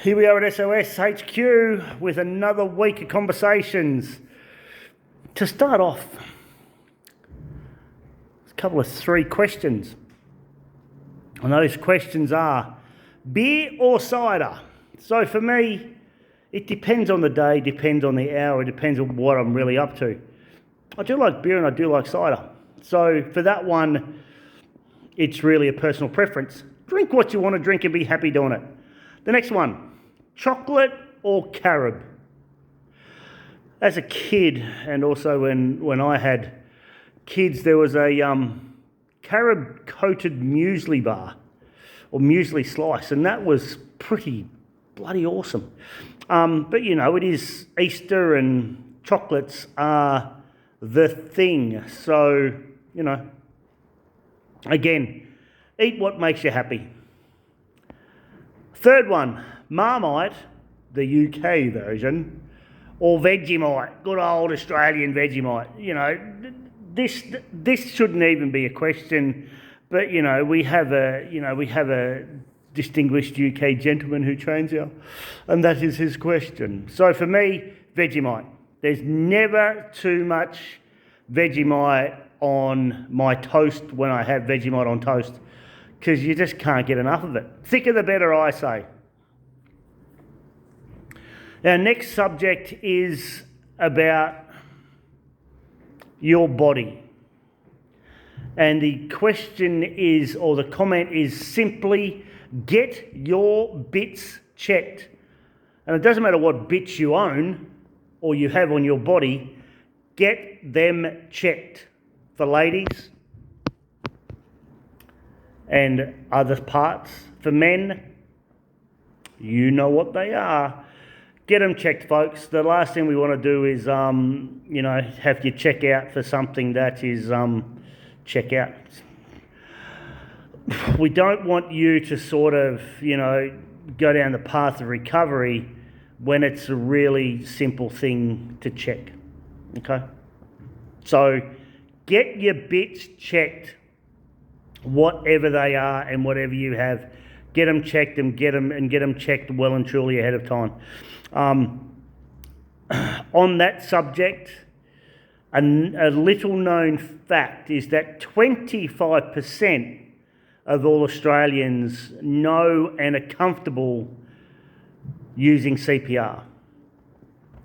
Here we are at SOS HQ with another week of conversations. To start off, a couple of 3 questions. And those questions are, beer or cider? So for me, it depends on the day, depends on the hour, it depends on what I'm really up to. I do like beer and I do like cider. So for that one, it's really a personal preference. Drink what you want to drink and be happy doing it. The next one, chocolate or carob? As a kid, and also when I had kids, there was a carob coated muesli bar or muesli slice, and that was pretty bloody awesome. But you know, it is Easter and chocolates are the thing. So, you know, again, eat what makes you happy. Third one, Maramite, the UK version, or Vegemite, good old Australian Vegemite. You know, this shouldn't even be a question, but you know, we have a distinguished UK gentleman who trains here, and that is his question. So for me, Vegemite. There's never too much Vegemite on my toast when I have Vegemite on toast, because you just can't get enough of it. Thicker the better, I say. Our next subject is about your body. And the question is, or the comment is simply, get your bits checked. And it doesn't matter what bits you own or you have on your body, get them checked. For ladies and other parts, for men, you know what they are. Get them checked, folks. The last thing we want to do is, you know, have you check out for something that is check out. We don't want you to sort of, you know, go down the path of recovery when it's a really simple thing to check. Okay? So get your bits checked, whatever they are and whatever you have. Get them checked and get them checked well and truly ahead of time. On that subject, a little known fact is that 25% of all Australians know and are comfortable using CPR.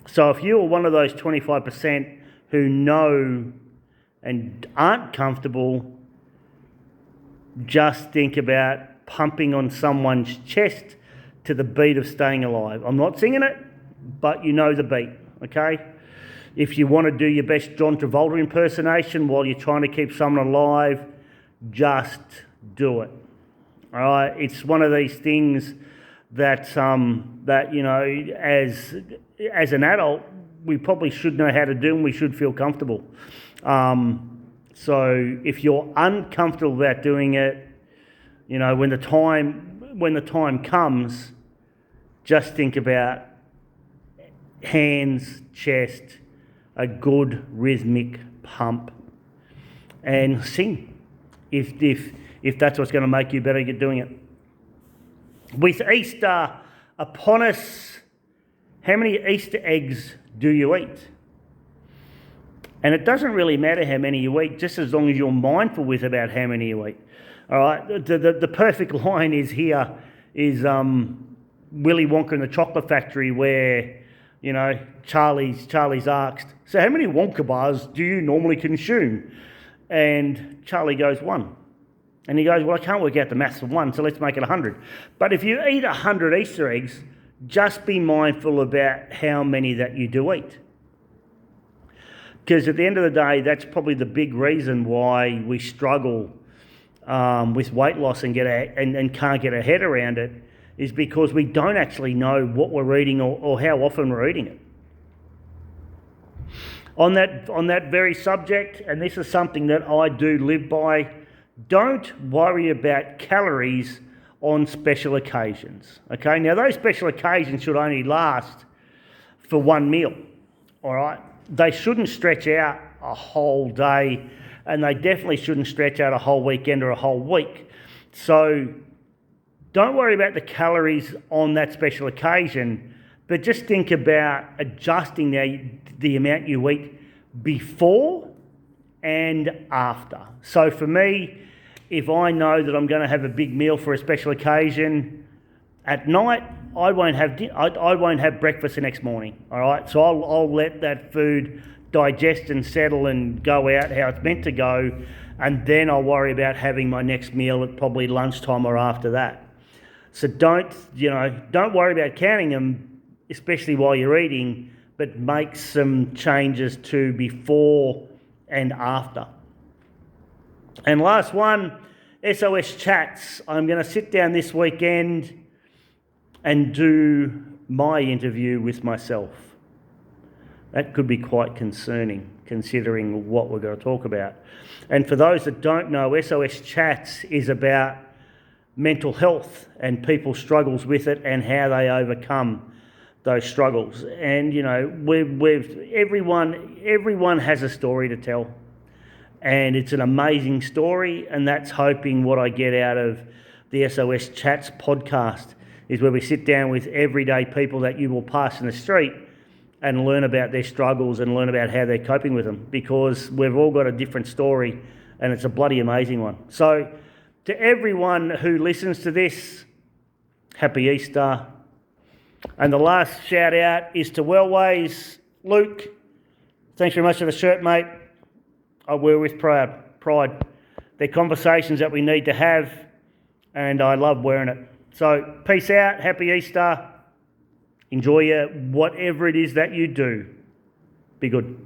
So if you are one of those 25% who know and aren't comfortable, just think about pumping on someone's chest to the beat of Staying Alive. I'm not singing it, but you know the beat, okay? If you want to do your best John Travolta impersonation while you're trying to keep someone alive, just do it. All right? It's one of these things that that, you know, as an adult, we probably should know how to do and we should feel comfortable. So if you're uncomfortable about doing it, you know, when the time comes, just think about hands, chest, a good rhythmic pump, and sing. If that's what's going to make you better at doing it. With Easter upon us, how many Easter eggs do you eat? And it doesn't really matter how many you eat, just as long as you're mindful about how many you eat. All right, the perfect line is here is Willy Wonka in the Chocolate Factory, where, you know, Charlie's asked, so how many Wonka bars do you normally consume? And Charlie goes, 1. And he goes, well, I can't work out the maths of 1, so let's make it 100. But if you eat 100 Easter eggs, just be mindful about how many that you do eat. Because at the end of the day, that's probably the big reason why we struggle with weight loss and can't get our head around it, is because we don't actually know what we're eating or how often we're eating it. On that very subject, and this is something that I do live by, don't worry about calories on special occasions. Okay, now those special occasions should only last for one meal. All right, they shouldn't stretch out a whole day, and they definitely shouldn't stretch out a whole weekend or a whole week. So don't worry about the calories on that special occasion, but just think about adjusting the amount you eat before and after. So for me, if I know that I'm going to have a big meal for a special occasion at night, I won't have breakfast the next morning. All right, so I'll let that food digest and settle and go out how it's meant to go, and then I'll worry about having my next meal at probably lunchtime or after that. So don't worry about counting them, especially while you're eating, but make some changes to before and after. And last one, SOS Chats. I'm going to sit down this weekend and do my interview with myself. That could be quite concerning, considering what we're going to talk about. And for those that don't know, SOS Chats is about mental health and people's struggles with it and how they overcome those struggles. And everyone has a story to tell, and it's an amazing story. And that's hoping what I get out of the SOS Chats podcast is where we sit down with everyday people that you will pass in the street and learn about their struggles and learn about how they're coping with them, because we've all got a different story and it's a bloody amazing one. So to everyone who listens to this, happy Easter. And the last shout out is to Wellways. Luke, thanks very much for the shirt, mate. I wear with pride. They're conversations that we need to have, and I love wearing it. So peace out, happy Easter. Enjoy whatever it is that you do. Be good.